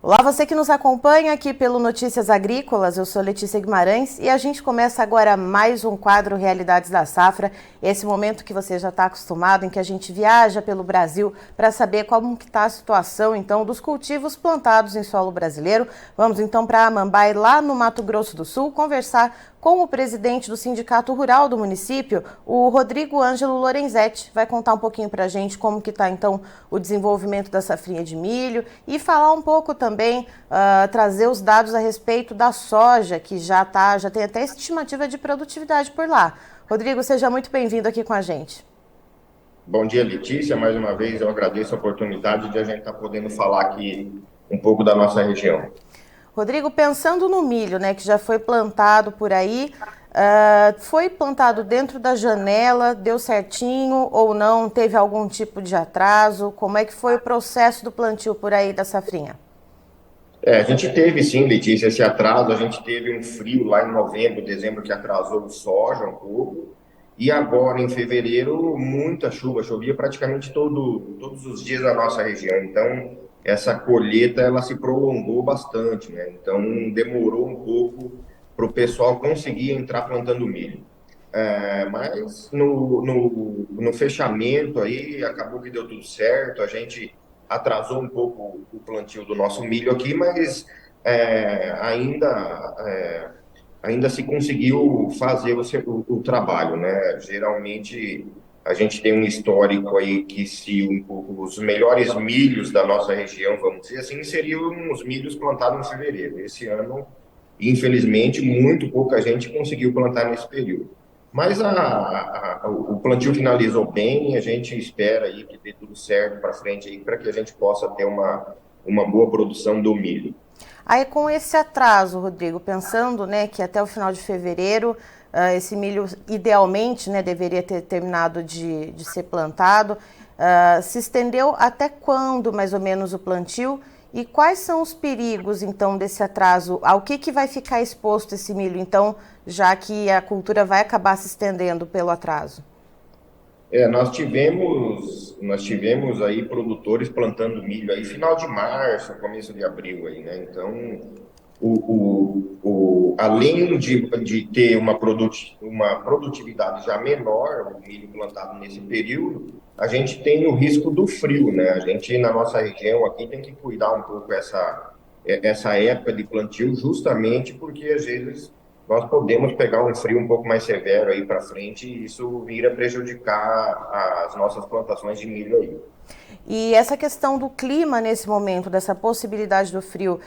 Olá, você que nos acompanha aqui pelo Notícias Agrícolas, eu sou Letícia Guimarães e a gente começa agora mais um quadro Realidades da Safra, esse momento que você já está acostumado, em que a gente viaja pelo Brasil para saber como que está a situação então dos cultivos plantados em solo brasileiro. Vamos então para Amambai, lá no Mato Grosso do Sul, conversar com o presidente do Sindicato Rural do município, o Rodrigo Ângelo Lorenzetti. Vai contar um pouquinho para a gente como que está então o desenvolvimento da safrinha de milho e falar um pouco também, trazer os dados a respeito da soja, que já tem até estimativa de produtividade por lá. Rodrigo, seja muito bem-vindo aqui com a gente. Bom dia, Letícia. Mais uma vez eu agradeço a oportunidade de a gente estar podendo falar aqui um pouco da nossa região. Rodrigo, pensando no milho, né, que já foi plantado por aí, foi plantado dentro da janela, deu certinho ou não? Teve algum tipo de atraso? Como é que foi o processo do plantio por aí da safrinha? A gente teve sim, Letícia, esse atraso. A gente teve um frio lá em novembro, dezembro, que atrasou o soja um pouco. E agora, em fevereiro, muita chuva. Chovia praticamente todos os dias na nossa região. Então, essa colheita ela se prolongou bastante, né? Então, demorou um pouco para o pessoal conseguir entrar plantando milho. Mas no fechamento aí acabou que deu tudo certo. A gente atrasou um pouco o plantio do nosso milho aqui, mas ainda se conseguiu fazer o trabalho, né? Geralmente a gente tem um histórico aí que se os melhores milhos da nossa região, vamos dizer assim, seriam os milhos plantados em fevereiro. Esse ano, infelizmente, muito pouca gente conseguiu plantar nesse período. Mas o plantio finalizou bem, a gente espera aí que dê tudo certo para frente aí, para que a gente possa ter uma boa produção do milho. Aí com esse atraso, Rodrigo, pensando, né, que até o final de fevereiro esse milho idealmente, né, deveria ter terminado de ser plantado, se estendeu até quando mais ou menos o plantio? E quais são os perigos, então, desse atraso? Ao que vai ficar exposto esse milho, então, já que a cultura vai acabar se estendendo pelo atraso? Nós tivemos aí produtores plantando milho aí final de março, começo de abril aí, né? Então, além de ter uma produtividade já menor, o milho plantado nesse período, a gente tem o risco do frio, né? A gente, na nossa região aqui, tem que cuidar um pouco essa época de plantio, justamente porque, às vezes, nós podemos pegar um frio um pouco mais severo aí para frente e isso vir a prejudicar as nossas plantações de milho aí. E essa questão do clima nesse momento, dessa possibilidade do frio,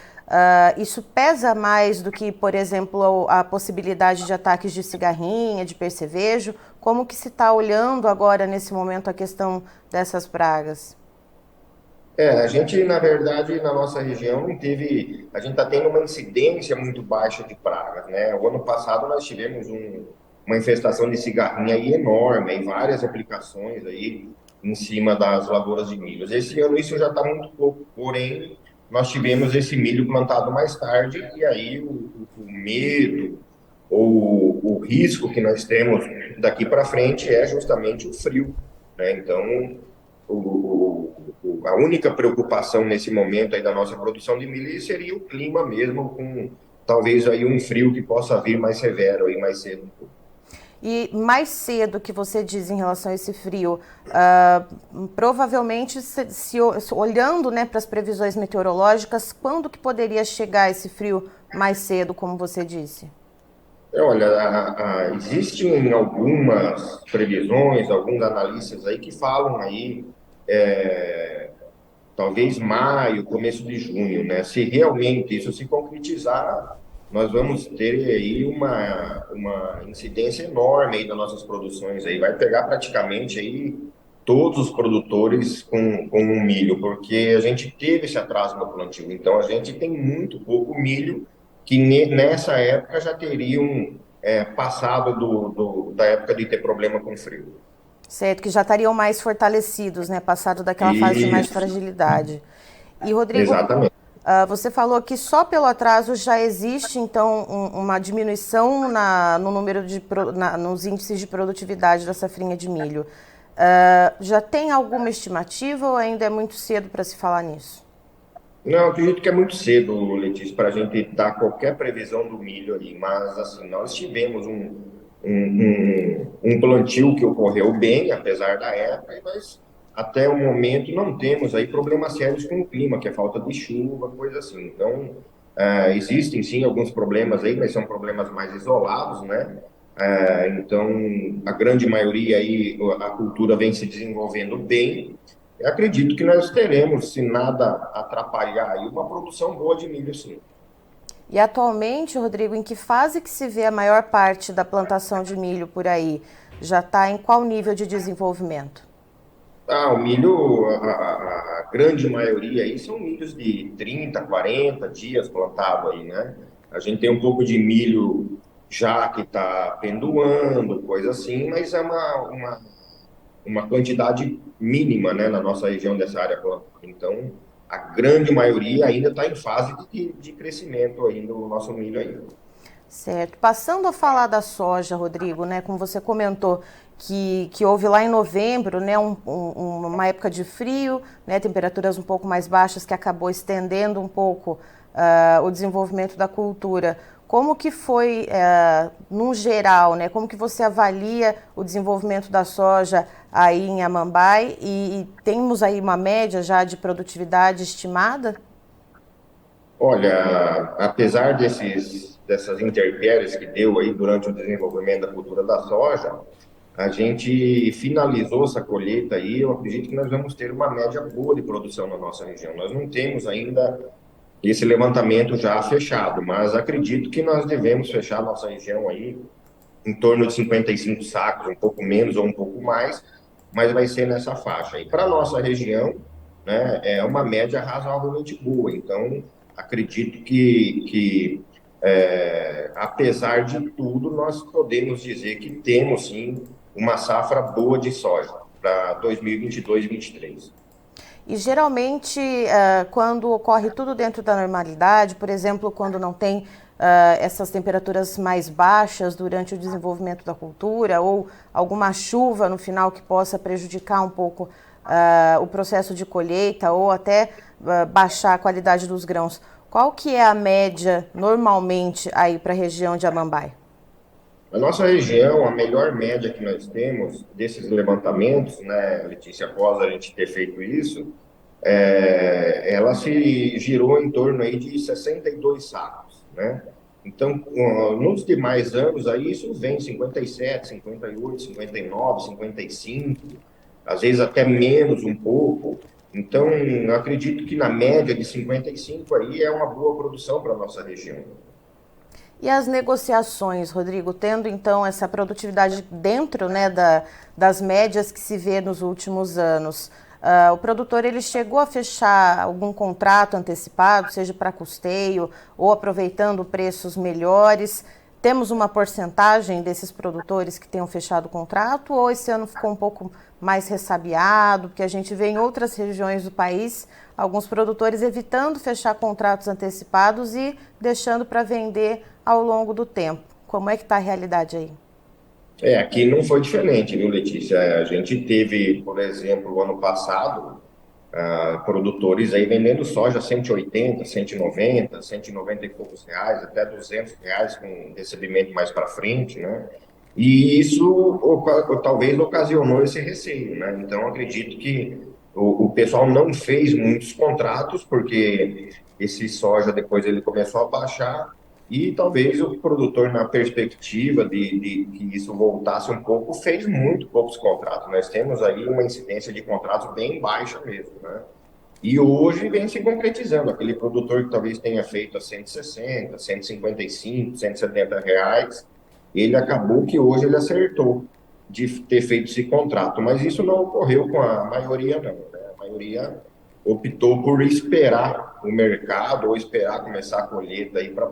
isso pesa mais do que, por exemplo, a possibilidade de ataques de cigarrinha, de percevejo? Como que se está olhando agora, nesse momento, a questão dessas pragas? A gente, na verdade, na nossa região, a gente está tendo uma incidência muito baixa de pragas, né? O ano passado nós tivemos uma infestação de cigarrinha aí enorme, aí várias aplicações aí em cima das lavouras de milho. Esse ano isso já está muito pouco, porém, nós tivemos esse milho plantado mais tarde e aí o medo ou o risco que nós temos daqui para frente é justamente o frio, né? Então, a única preocupação nesse momento aí da nossa produção de milho seria o clima mesmo, com talvez aí um frio que possa vir mais severo aí mais cedo. E mais cedo que você diz em relação a esse frio, provavelmente, olhando, né, para as previsões meteorológicas, quando que poderia chegar esse frio mais cedo, como você disse? Olha, existem algumas previsões, alguns analistas aí que falam aí, é, talvez maio, começo de junho, né? Se realmente isso se concretizar, nós vamos ter aí uma incidência enorme aí das nossas produções aí, vai pegar praticamente aí todos os produtores com o milho, porque a gente teve esse atraso no plantio, então a gente tem muito pouco milho que nessa época já teriam passado da época de ter problema com frio. Certo, que já estariam mais fortalecidos, né? Passado daquela fase de mais Isso, fragilidade. E, Rodrigo, exatamente. você falou que só pelo atraso já existe, então, uma diminuição no número nos índices de produtividade da safrinha de milho. Já tem alguma estimativa ou ainda é muito cedo para se falar nisso? Não, acredito que é muito cedo, Letícia, para a gente dar qualquer previsão do milho aí, mas assim, nós tivemos um plantio que ocorreu bem, apesar da época, mas até o momento não temos aí problemas sérios com o clima, que é falta de chuva, coisa assim. Então, existem sim alguns problemas aí, mas são problemas mais isolados, né? Então, a grande maioria aí, a cultura vem se desenvolvendo bem. Eu acredito que nós teremos, se nada atrapalhar aí, uma produção boa de milho, sim. E atualmente, Rodrigo, em que fase que se vê a maior parte da plantação de milho por aí? Já está em qual nível de desenvolvimento? O milho, a grande maioria aí são milhos de 30, 40 dias plantado aí, né? A gente tem um pouco de milho já que está pendoando, coisa assim, mas é uma quantidade mínima, né, na nossa região dessa área plantada. Então, a grande maioria ainda está em fase de crescimento ainda, o nosso milho ainda. Certo. Passando a falar da soja, Rodrigo, né, como você comentou, que houve lá em novembro, né, uma época de frio, né, temperaturas um pouco mais baixas que acabou estendendo um pouco o desenvolvimento da cultura. Como que foi, num geral, né, como que você avalia o desenvolvimento da soja aí em Amambai e temos aí uma média já de produtividade estimada? Olha, apesar dessas intempéries que deu aí durante o desenvolvimento da cultura da soja, a gente finalizou essa colheita aí. Eu acredito que nós vamos ter uma média boa de produção na nossa região. Nós não temos ainda esse levantamento já fechado, mas acredito que nós devemos fechar a nossa região aí em torno de 55 sacos, um pouco menos ou um pouco mais, mas vai ser nessa faixa. E para a nossa região, né, é uma média razoavelmente boa. Então, acredito que apesar de tudo, nós podemos dizer que temos sim uma safra boa de soja para 2022 e 2023. E geralmente, quando ocorre tudo dentro da normalidade, por exemplo, quando não tem essas temperaturas mais baixas durante o desenvolvimento da cultura, ou alguma chuva no final que possa prejudicar um pouco o processo de colheita, ou até baixar a qualidade dos grãos, qual que é a média normalmente aí para a região de Amambai? A nossa região, a melhor média que nós temos desses levantamentos, né, Letícia, após a gente ter feito isso, ela se girou em torno aí de 62 sacos, né? Então, nos demais anos aí isso vem 57, 58, 59, 55, às vezes até menos um pouco. Então, eu acredito que na média de 55 aí é uma boa produção para a nossa região. E as negociações, Rodrigo, tendo então essa produtividade dentro, né, das médias que se vê nos últimos anos, o produtor ele chegou a fechar algum contrato antecipado, seja para custeio ou aproveitando preços melhores? Temos uma porcentagem desses produtores que tenham fechado o contrato ou esse ano ficou um pouco mais ressabiado? Porque a gente vê em outras regiões do país alguns produtores evitando fechar contratos antecipados e deixando para vender ao longo do tempo. Como é que está a realidade aí? Aqui não foi diferente, viu, Letícia? A gente teve, por exemplo, o ano passado, produtores aí vendendo soja 180, 190, 190 e poucos reais, até R$ 200 com recebimento mais para frente, né? E isso talvez ocasionou esse receio, né? Então, acredito que o pessoal não fez muitos contratos, porque esse soja depois ele começou a baixar, e talvez o produtor, na perspectiva de que isso voltasse um pouco, fez muito poucos contratos. Nós temos aí uma incidência de contratos bem baixa mesmo, né? E hoje vem se concretizando. Aquele produtor que talvez tenha feito a 160, 155, R$ 170, ele acabou que hoje ele acertou de ter feito esse contrato. Mas isso não ocorreu com a maioria, não, né? A maioria optou por esperar o mercado ou esperar começar a colheita aí para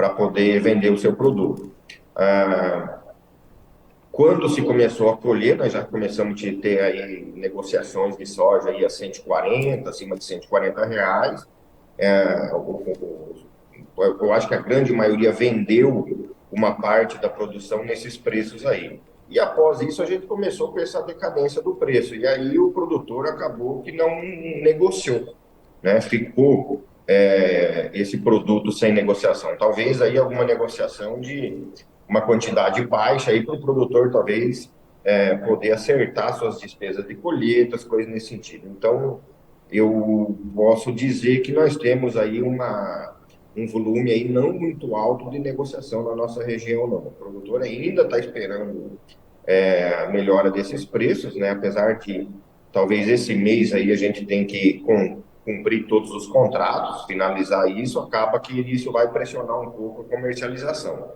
poder vender o seu produto. Ah, Quando se começou a colher, nós já começamos a ter aí negociações de soja aí a 140, acima de R$ 140. Eu acho que a grande maioria vendeu uma parte da produção nesses preços aí. E após isso a gente começou com essa decadência do preço. E aí o produtor acabou que não negociou, né, ficou esse produto sem negociação. Talvez aí alguma negociação de uma quantidade baixa aí para o produtor talvez poder acertar suas despesas de colheitas, coisas nesse sentido. Então, eu posso dizer que nós temos aí um volume aí não muito alto de negociação na nossa região, não. O produtor ainda está esperando a melhora desses preços, né? Apesar que talvez esse mês aí a gente tem que cumprir todos os contratos, finalizar isso, acaba que isso vai pressionar um pouco a comercialização.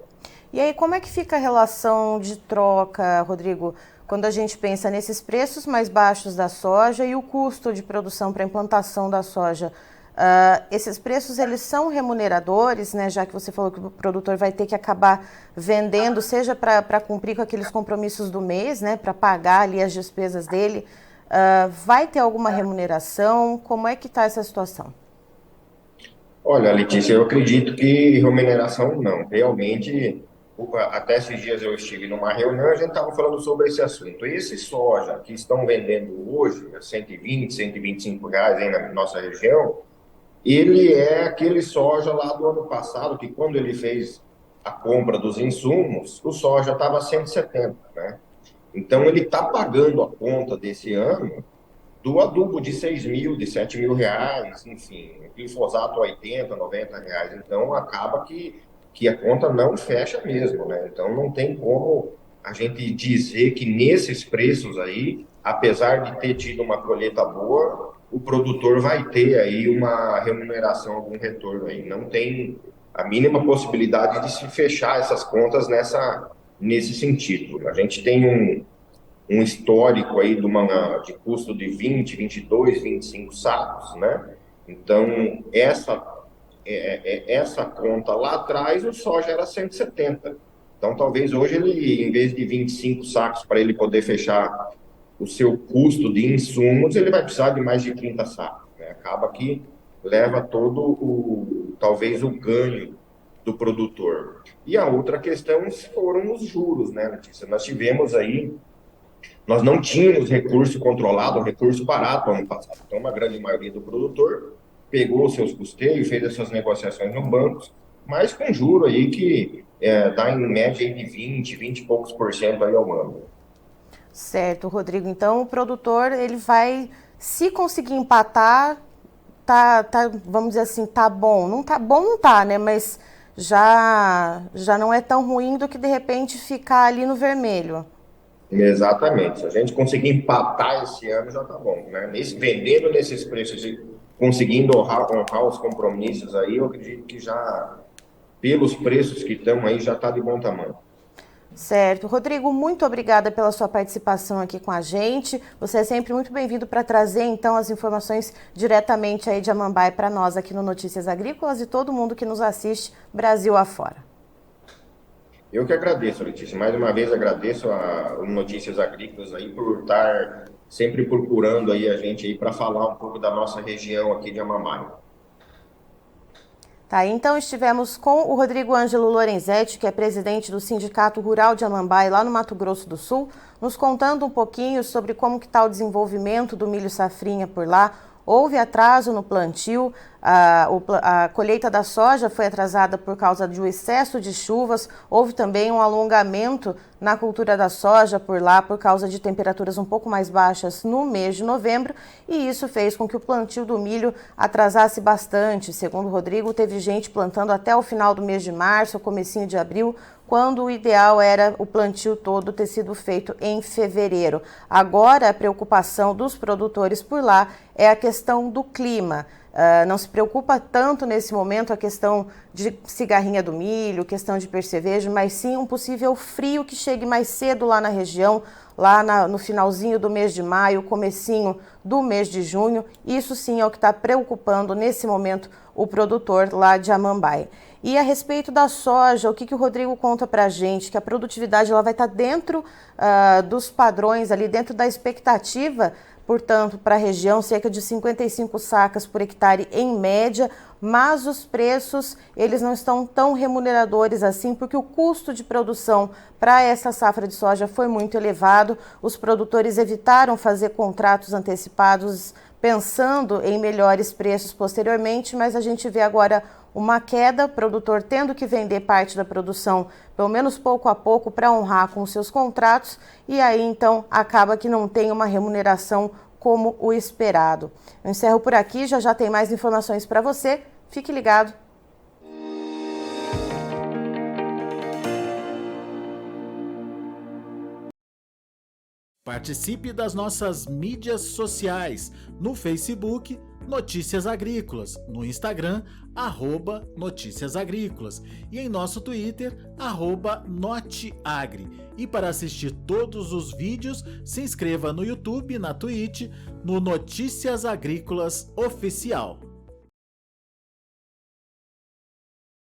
E aí, como é que fica a relação de troca, Rodrigo, quando a gente pensa nesses preços mais baixos da soja e o custo de produção para a implantação da soja? Esses preços, eles são remuneradores, né, já que você falou que o produtor vai ter que acabar vendendo, seja para cumprir com aqueles compromissos do mês, né, para pagar ali as despesas dele, vai ter alguma remuneração? Como é que está essa situação? Olha, Letícia, eu acredito que remuneração não. Realmente, até esses dias eu estive numa reunião, a gente estava falando sobre esse assunto. Esse soja que estão vendendo hoje, a 120, R$ 125 aí na nossa região, ele é aquele soja lá do ano passado, que quando ele fez a compra dos insumos, o soja estava 170, né? Então, ele está pagando a conta desse ano do adubo de 6 mil, de 7 mil reais, enfim, glifosato 80, R$ 90. Então, acaba que a conta não fecha mesmo, né? Então, não tem como a gente dizer que nesses preços aí, apesar de ter tido uma colheita boa, o produtor vai ter aí uma remuneração, algum retorno aí. Não tem a mínima possibilidade de se fechar essas contas nesse sentido. A gente tem um histórico aí de custo de 20, 22, 25 sacos, né? Então, essa conta lá atrás, o soja era 170. Então, talvez hoje ele, em vez de 25 sacos para ele poder fechar o seu custo de insumos, ele vai precisar de mais de 30 sacos, né? Acaba que leva talvez o ganho do produtor. E a outra questão foram os juros, né, Letícia? Nós não tínhamos recurso controlado, recurso barato ano passado. Então, uma grande maioria do produtor pegou os seus custeios, fez essas negociações no bancos, mas com juro aí que dá em média aí de 20 e poucos por cento aí ao ano. Certo, Rodrigo. Então, o produtor, ele vai, se conseguir empatar, vamos dizer assim, tá bom. Não tá bom, não tá, né? Mas já não é tão ruim do que, de repente, ficar ali no vermelho. Exatamente. Se a gente conseguir empatar esse ano, já tá bom, né? Vendendo nesses preços e conseguindo honrar os compromissos aí, eu acredito que já, pelos preços que estão aí, já está de bom tamanho. Certo. Rodrigo, muito obrigada pela sua participação aqui com a gente. Você é sempre muito bem-vindo para trazer, então, as informações diretamente aí de Amambai para nós aqui no Notícias Agrícolas e todo mundo que nos assiste Brasil afora. Eu que agradeço, Letícia. Mais uma vez agradeço a Notícias Agrícolas aí por estar sempre procurando aí a gente aí para falar um pouco da nossa região aqui de Amambai. Tá, então estivemos com o Rodrigo Ângelo Lorenzetti, que é presidente do Sindicato Rural de Amambai, lá no Mato Grosso do Sul, nos contando um pouquinho sobre como que está o desenvolvimento do milho safrinha por lá. Houve atraso no plantio, a colheita da soja foi atrasada por causa do excesso de chuvas, houve também um alongamento na cultura da soja por lá por causa de temperaturas um pouco mais baixas no mês de novembro, e isso fez com que o plantio do milho atrasasse bastante. Segundo o Rodrigo, teve gente plantando até o final do mês de março, comecinho de abril, quando o ideal era o plantio todo ter sido feito em fevereiro. Agora, a preocupação dos produtores por lá é a questão do clima. Não se preocupa tanto nesse momento a questão de cigarrinha do milho, questão de percevejo, mas sim um possível frio que chegue mais cedo lá na região, lá no finalzinho do mês de maio, comecinho do mês de junho. Isso sim é o que está preocupando nesse momento o produtor lá de Amambai. E a respeito da soja, o que o Rodrigo conta para a gente? Que a produtividade ela vai estar dentro dos padrões, ali dentro da expectativa, portanto, para a região, cerca de 55 sacas por hectare em média, mas os preços eles não estão tão remuneradores assim, porque o custo de produção para essa safra de soja foi muito elevado. Os produtores evitaram fazer contratos antecipados pensando em melhores preços posteriormente, mas a gente vê agora uma queda, produtor tendo que vender parte da produção, pelo menos pouco a pouco, para honrar com os seus contratos, e aí então acaba que não tem uma remuneração como o esperado. Eu encerro por aqui, já tem mais informações para você, fique ligado. Participe das nossas mídias sociais, no Facebook, Notícias Agrícolas, no Instagram, @Notícias Agrícolas e em nosso Twitter, @Noteagri. E para assistir todos os vídeos, se inscreva no YouTube, na Twitch, no Notícias Agrícolas Oficial.